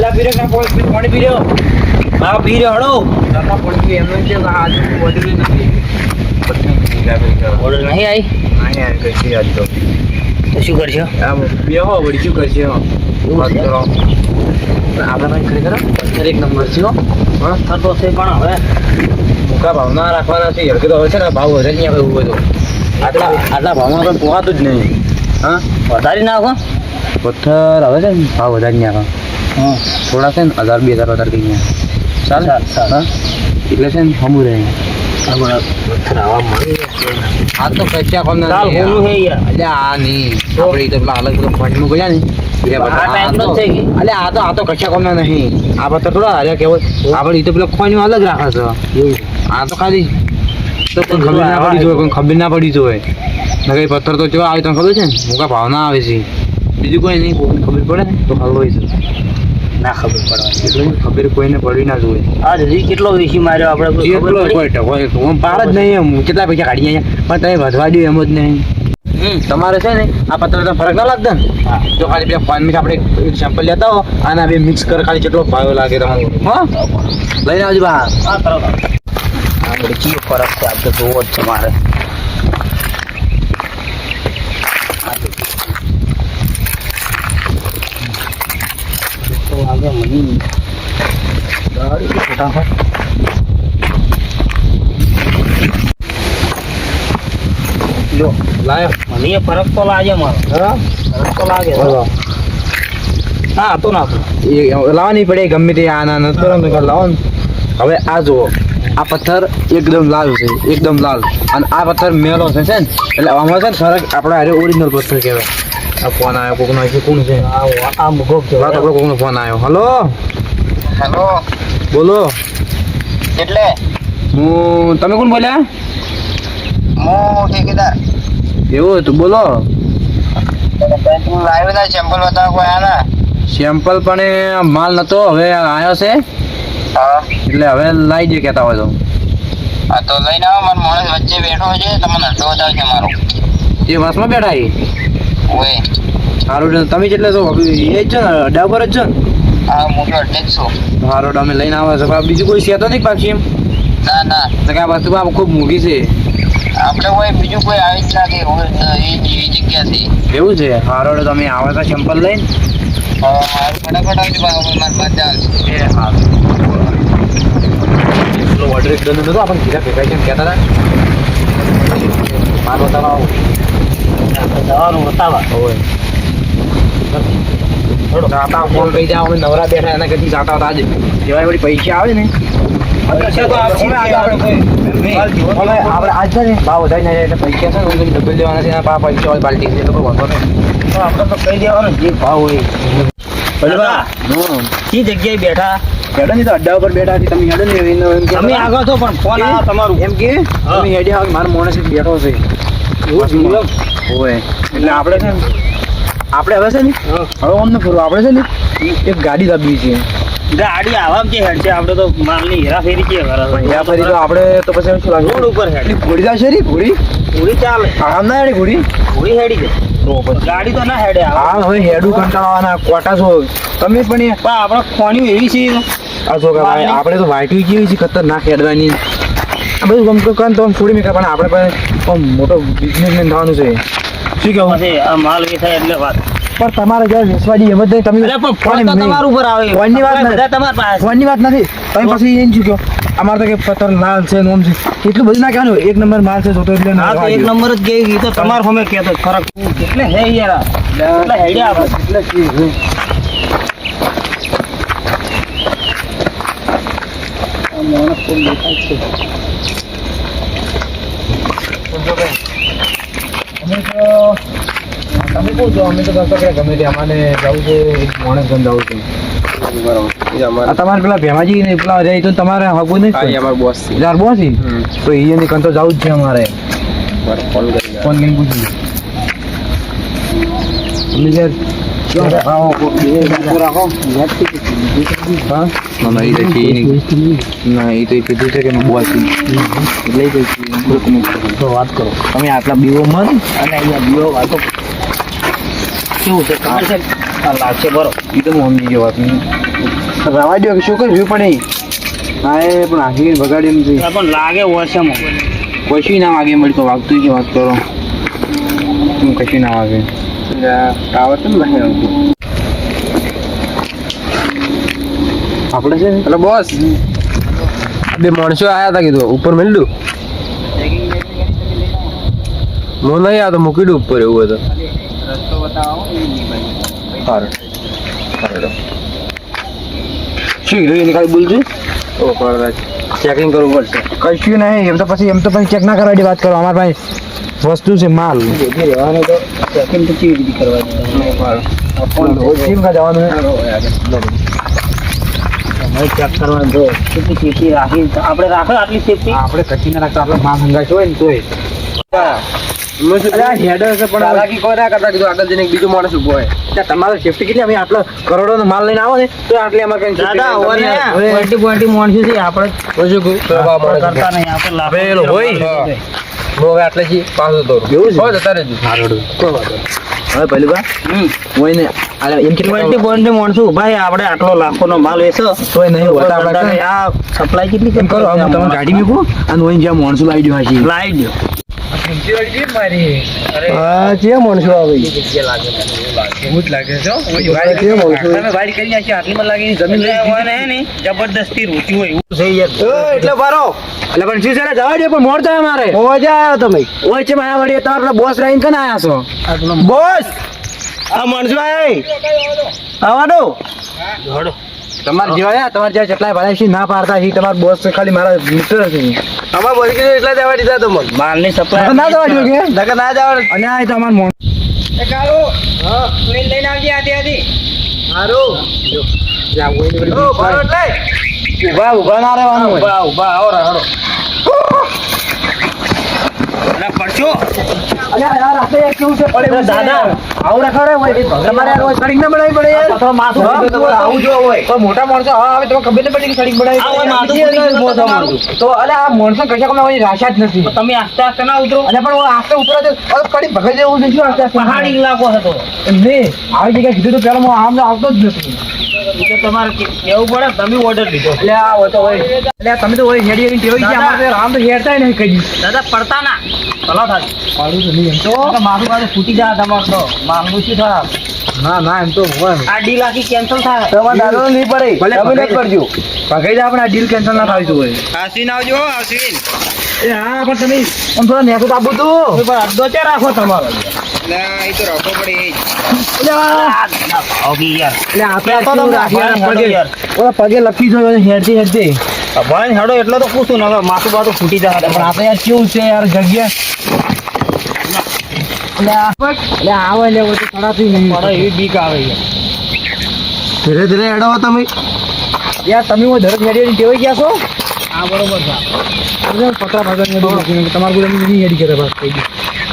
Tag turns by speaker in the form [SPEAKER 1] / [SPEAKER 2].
[SPEAKER 1] ચા પી રહ્યો પાણી પી રહ્યો હા પી રહ્યો હળો દાદા પાણી એમ છે આજ ઓર્ડર નથી ઓર્ડર નહીં આવી કઈ આજ તો શું કરશો આમ બે હો વળી શું કરશે વાત કરો આપણે ભાઈ ખરેખર એક નંબર છે હા થતો છે પણ હવે મુકા ભાવ ના રાખવાના છે હરકે તો હવે છે ને ભાવ વધે નહીં આવે એવું બધું આટલા ભાવમાં પણ પોહાતું જ નહીં હા વધારી નાખો પથ્થર હવે છે ને ભાવ વધારી નાખો હા થોડા છે ને 1000 2000 વધારે કઈ ચાલ હા એટલે છે ને હમું રહે પથ્થર આવા મળી આ તો કચ્ચા કોમ ના ચાલ હોલું હે યાર અલ્યા આ નહીં આપણે તો પેલા અલગ બધો ફંડ માં ગયા ને આ તો કચ્ચા કોમ ના નહીં આ પથ્થર થોડા હાર્યા કેવો આપણે તો પેલા ખોની અલગ રાખે છે આ તો ખાલી તો ખબર ના પડી જોઈએ કોઈ ખબર ના પડી જોઈએ નકર પથ્થર તો કેવા આવે તને ખબર છે ને મોકા ભાવ ના આવે છે બીજું કોઈ નહીં કોઈને ખબર પડે ને તો હાલ હોય છે ના ખબર પડવાની એટલે ખબર કોઈને પડી ના જોઈએ આ હજી કેટલો વેચી માર્યો આપણે કેટલો કોઈ હું પાર જ નહીં એમ કેટલા પૈસા કાઢી અહીંયા પણ તમે વધવા દો એમ જ નહીં તમારે છે ને આ પથ્થર તો ફરક ના લાગતો ને જો ખાલી બે પાન મિક્સ આપણે એક સેમ્પલ લેતા હો અને બે મિક્સ કર ખાલી કેટલો ભાવ લાગે તમારું હા લઈને આવજો બા હા કરો આ બધી ચીજ ફરક છે આપણે જોવો જ છે મારે તો આગે મની ગાડી ફટાફટ લો લાયો મને ફરક તો લાગે મારો હા ફરક તો લાગે હા તો ના એ લાવવાની પડે ગમે તે આના ન કરો તો લાવો ને હવે આ જુઓ આ પથ્થર એકદમ લાલ છે એકદમ લાલ અને આ પથ્થર મેલો છે ને એટલે આમાં છે ને ફરક આપણા હારે ઓરિજિનલ પથ્થર કહેવાય આ ફોન આવ્યો કોકનો છે કોણ છે આ મુગો વાત આપણો કોકનો ફોન આવ્યો હલો હેલો બોલો એટલે હું તમે કોણ બોલ્યા હું ઠેકેદાર એવું હતું બોલો લાવ્યો ના સેમ્પલ બતાવો કોઈ આના સેમ્પલ પણ માલ નતો હવે આવ્યો છે એટલે હવે લાવી દે કહેતા હોય તો હા તો લઈને આવો મારો માણસ વચ્ચે બેઠો છે તમને અડધો બતાવશે મારો એ બસમાં બેઠા ઓય સારું તમે જેટલે તો એ જ છો ને અડ્ડા પર જ છો ને હા હું તો અડ્ડે જ છું સારું અમે લઈને આવે છે બીજું કોઈ છે તો નહીં પાછી એમ ના ના તો કે આ વસ્તુ ખૂબ મોંઘી છે આપણે કોઈ બીજું કોઈ આવી જ લાગે એ જગ્યાથી એવું છે સારું તમે આવે તો સેમ્પલ લઈને ફટાફટ આવજો મારા પાસે ચાલશે એ હા ઓર્ડર એક દન નતો આપણે ઘીરા ભેગા કેમ કહેતા હતા માર બતાવો દવાનું બતાવા હોય થોડો જાતા ફોન કહી જાવ અમે નવરા બેઠા એના કદી જાતા હતા આજે જેવાય વળી પૈસા આવે ને આપણે આજ છે ને ભાવ વધારી ના એટલે પૈસા છે ને ડબલ દેવાના છે એના પૈસા હોય બાલ્ટી છે એટલે વાંધો નહીં તો આપણે તો કહી દેવાનું જે ભાવ હોય બરાબર કઈ જગ્યાએ બેઠા હેડો નહીં તો અડ્ડા ઉપર બેઠા હતી તમે હેડો ને તમે આગળ છો પણ ફોન આવ્યો તમારું એમ કે તમે હેડી આવો મારો માણસ બેઠો છે હોય એટલે આપણે છે ને આપણે હવે છે ને હવે અમને ફરવું આપણે છે ને એક ગાડી લાવવી છે ગાડી આવા કે હેડ છે આપણે તો માલની હેરાફેરી કે હેરાફેરી તો આપણે તો પછી શું લાગે રોડ ઉપર હેડ ઘોડી જશે રી ઘોડી ચાલે આમ ના હેડી ઘોડી હેડી છે તો ગાડી તો ના હેડે હા હવે હેડું કંટાળવાના કોટા છો તમે પણ આપણે ખોણી એવી છે આ જો ભાઈ આપણે તો વાઈટ કેવી છે ખતરનાક હેડવાની આ બધું ગમતો કાન તો છોડી મેકા પણ આપણે પણ મોટો બિઝનેસમેન થવાનું છે શું કહેવું છે આ માલ વેચાય એટલે વાત પણ તમારે જ્યારે વેચવાની એમ જ નહીં તમે પણ તમારા ઉપર આવે ફોનની વાત નથી તમારી પાસે ફોનની વાત નથી તમે પછી એમ શું કહો અમારે તો કે પથ્થર લાલ છે નોમ છે એટલું બધું ના કહેવાનું એક નંબર માલ છે જોતો એટલે ના એક નંબર જ ગઈ તો તમાર સામે કહેતો ફરક એટલે હે યાર એટલે હેડ્યા આપણે એટલે ચીજ છે આ માણસ તો દેખાય છે તમે કહો છો અમે તો કરતા કે ગમે તે અમારે જવું છે માણસ ગમ જવું છે બરાબર તમારે પેલા ભેમાજી ને પેલા જાય તો તમારે હગું નહીં અમારે બોસ છે યાર બોસ તો એની કંતો જવું જ છે અમારે ફોન કરીને પૂછ્યું તમે યાર વાત કરો તમે આટલા બીવો મન અને અહીંયા બીવો વાતો કેવું છે લાગશે બરો એ તો હું સમજી ગયો વાત રવા દો શું કર્યું પણ એ હા એ પણ આખી બગાડી નથી
[SPEAKER 2] પણ લાગે ઓછામાં
[SPEAKER 1] કશું ના વાગે મળી તો વાગતું જ વાત કરો કશું ના વાગે ટાવર કેમ નહીં આવતું આપણે છે એટલે બોસ બે માણસો આયા હતા કીધું ઉપર મેળ્યું હું નહીં આવતો મૂકી દઉં ઉપર એવું હતું
[SPEAKER 2] રસ્તો બતાવો
[SPEAKER 1] સારું શું હીરો કાંઈ બોલશું ચેકિંગ કરવું પડશે કશું નહીં એમ તો પછી ચેક ના કરવા વાત કરો અમારા ભાઈ વસ્તુ છે માલ રહેવાનું તો ચેકિંગ તો કેવી રીતે કરવાનું ચેક કરવાનું જો કેટલી સેફટી રાખી આપણે રાખો આટલી સેફટી આપણે કચી ના રાખતા આપણે માલ હંગાશ હોય ને તોય બીજો માણસ ઉભો હોય તમારે સેફટી કેટલી અમે આટલો કરોડો નો માલ લઈને આવો ને તો આટલી અમારે કઈ માણસો છે આપણે કરતા નહીં આપણે આટલે છીએ પાછું દોરું એવું છે જતા રહેજો હવે પહેલું બા હોય ને એમ કેટલી માણસો ઉભા છે આપણે આટલો લાખો નો માલ વેચો તોય નહીં હોતા આપણે આ સપ્લાય કેટલી કેમ કરો તમે ગાડી મૂકો અને હોય જ્યાં માણસો લાવી દો હાજી લાવી દો જબરદસ્તી રૂચી હોય એટલે બારો એટલે પણ શું છે જવા દે પણ મોડ થાય મારે મજા આવ્યો તમે ઓય છે મારા વડી તમારે બોસ રહીને કને આયા છો બોસ આ માણસો આવવાનો તમારે જેવા તમારે જ્યાં જેટલા ભાઈ છે ના પાડતા છે તમારા બોસ ખાલી મારા મિત્ર છે અમાર બોલી કીધું એટલા જવા દીધા તો માલ ની સપ્લાય ના જવા દો કે નકર ના જવા અને આ તો અમાર મોણ એ કાળો હા સુનિલ લઈને આવજે આધી હારું જા ઓઈની બડી ઓ બરોડ લે ઉભા ના રહેવાનું ઉભા આવો રાડો અલા પડજો અલ્યા યાર આ કેવું છે પડે દાદા આવ રાખો રે હોય તમારે રોજ સડીક ના બનાવી પડે યાર તો માથું આવું જો હોય તો મોટા માણસો હા હવે તમે ખબર ન પડી કે સડીક બનાવી આ માથું મોટા માણસો તો અલ્યા આ માણસો કશા કોને કોઈ રાશા જ નથી તમે આસ્તે આસ્તે ના ઉતરો અલ્યા પણ આસ્તે ઉતરો તો કડી ભગાઈ જેવું છે શું આસ્તે પહાડી ઇલાકો હતો ને આવી જગ્યાએ કીધું તો પેલા હું આમ આવતો જ નથી તો તમારે કેવું પડે તમે ઓર્ડર લીધો એટલે આ તો હોય એટલે તમે તો હોય હેડી હેડી ટેવાઈ ગયા અમારે આમ તો હેડતા નહીં કદી દાદા પડતા ના ચલો થાય પાડું તો નહીં એમ તો મારું પાસે ફૂટી જાય તમારે તો માંગુ છું થા ના એમ તો આ ડીલ આખી કેન્સલ થાય તમારે દાદો નહીં પડે ભલે તમે નહીં પડજો ભગાઈ જાય આપણે આ ડીલ કેન્સલ ના થાય હોય આસીન આવજો આસીન એ હા પણ તમે આમ થોડા નેસો આપો તો અડધો ચે રાખો તમારો ના એ તો રાખો પડે પગે લખી જો હેડતી હેડતી ભાઈ હેડો એટલો તો પૂછું ને હવે માથું બાથું ફૂટી જાય પણ આપણે યાર કેવું છે યાર જગ્યા આવે લેવો તો ચડાતી નહીં એવી બીક આવે ધીરે ધીરે હેડો તમે યાર તમે ધરત હેડી ટેવાઈ ગયા છો હા બરોબર છે પતરા ભાગા તમારે બોલે નહીં હેડી કરે વાત થઈ ગઈ